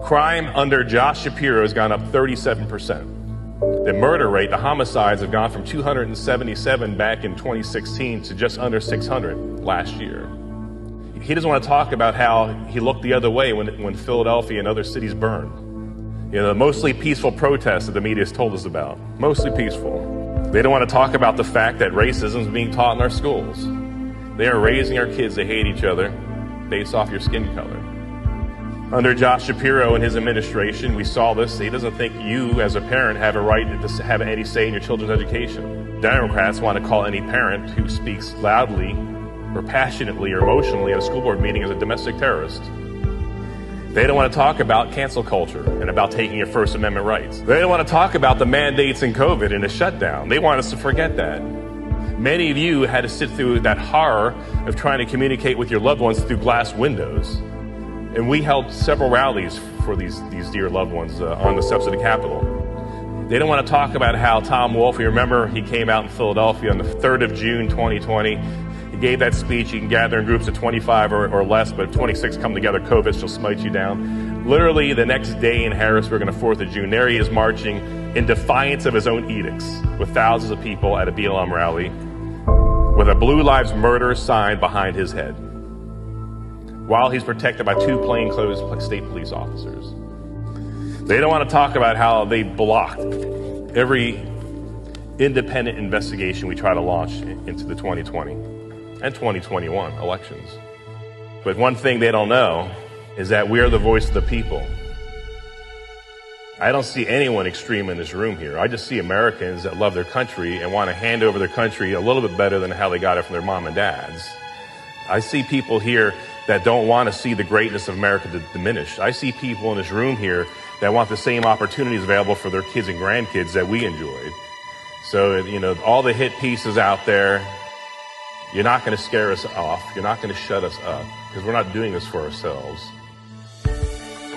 Crime under Josh Shapiro has gone up 37%. The murder rate, the homicides, have gone from 277 back in 2016 to just under 600 last year. He doesn't want to talk about how he looked the other way when Philadelphia and other cities burned. The mostly peaceful protests that the media has told us about. Mostly peaceful. They don't want to talk about the fact that racism is being taught in our schools. They are raising our kids to hate each other based off your skin color. Under Josh Shapiro and his administration, we saw this. He doesn't think you, as a parent, have a right to have any say in your children's education. Democrats want to call any parent who speaks loudly or passionately or emotionally at a school board meeting as a domestic terrorist. They don't want to talk about cancel culture and about taking your First Amendment rights. They don't want to talk about the mandates in COVID and the shutdown. They want us to forget that. Many of you had to sit through that horror of trying to communicate with your loved ones through glass windows. And we held several rallies for these dear loved ones on the steps of the Capitol. They don't want to talk about how Tom Wolfe, you remember, he came out in Philadelphia on the 3rd of June, 2020. He gave that speech. You can gather in groups of 25 or less, but if 26 come together, COVID shall smite you down. Literally the next day in Harrisburg on the 4th of June, there he is marching in defiance of his own edicts with thousands of people at a BLM rally with a Blue Lives Murder sign behind his head, while he's protected by 2 plainclothes state police officers. They don't want to talk about how they blocked every independent investigation we try to launch into the 2020 and 2021 elections. But one thing they don't know is that we are the voice of the people. I don't see anyone extreme in this room here. I just see Americans that love their country and want to hand over their country a little bit better than how they got it from their mom and dads. I see people here that don't want to see the greatness of America diminish. I see people in this room here that want the same opportunities available for their kids and grandkids that we enjoyed. So, all the hit pieces out there, you're not going to scare us off. You're not going to shut us up because we're not doing this for ourselves.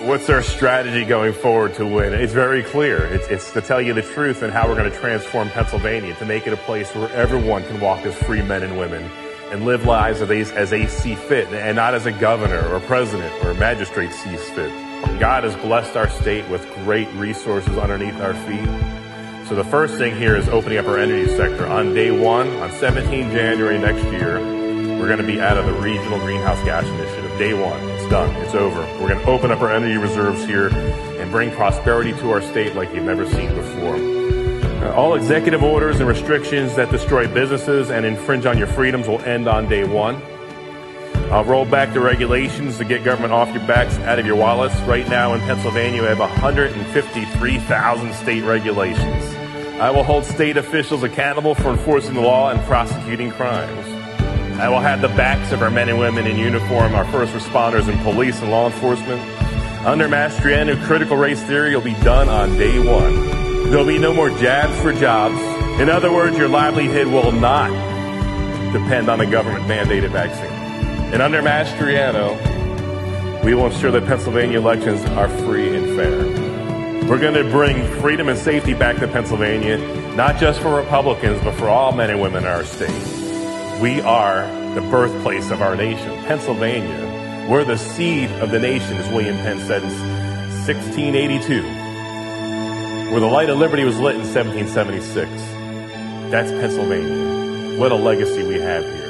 What's our strategy going forward to win? It's very clear. It's to tell you the truth and how we're going to transform Pennsylvania to make it a place where everyone can walk as free men and women and live lives as they see fit, and not as a governor or president or magistrate sees fit. God has blessed our state with great resources underneath our feet. So the first thing here is opening up our energy sector. On day 1, on 17 January next year, we're going to be out of the Regional Greenhouse Gas Initiative. Day 1, it's done, it's over. We're going to open up our energy reserves here and bring prosperity to our state like you've never seen before. All executive orders and restrictions that destroy businesses and infringe on your freedoms will end on day 1. I'll roll back the regulations to get government off your backs, out of your wallets. Right now in Pennsylvania, we have 153,000 state regulations. I will hold state officials accountable for enforcing the law and prosecuting crimes. I will have the backs of our men and women in uniform, our first responders and police and law enforcement. Under Mastriano, critical race theory will be done on day 1. There'll be no more jabs for jobs. In other words, your livelihood will not depend on a government-mandated vaccine. And under Mastriano, we will ensure that Pennsylvania elections are free and fair. We're going to bring freedom and safety back to Pennsylvania, not just for Republicans, but for all men and women in our state. We are the birthplace of our nation. Pennsylvania, we're the seed of the nation, as William Penn said in 1682. Where the light of liberty was lit in 1776. That's Pennsylvania. What a legacy we have here.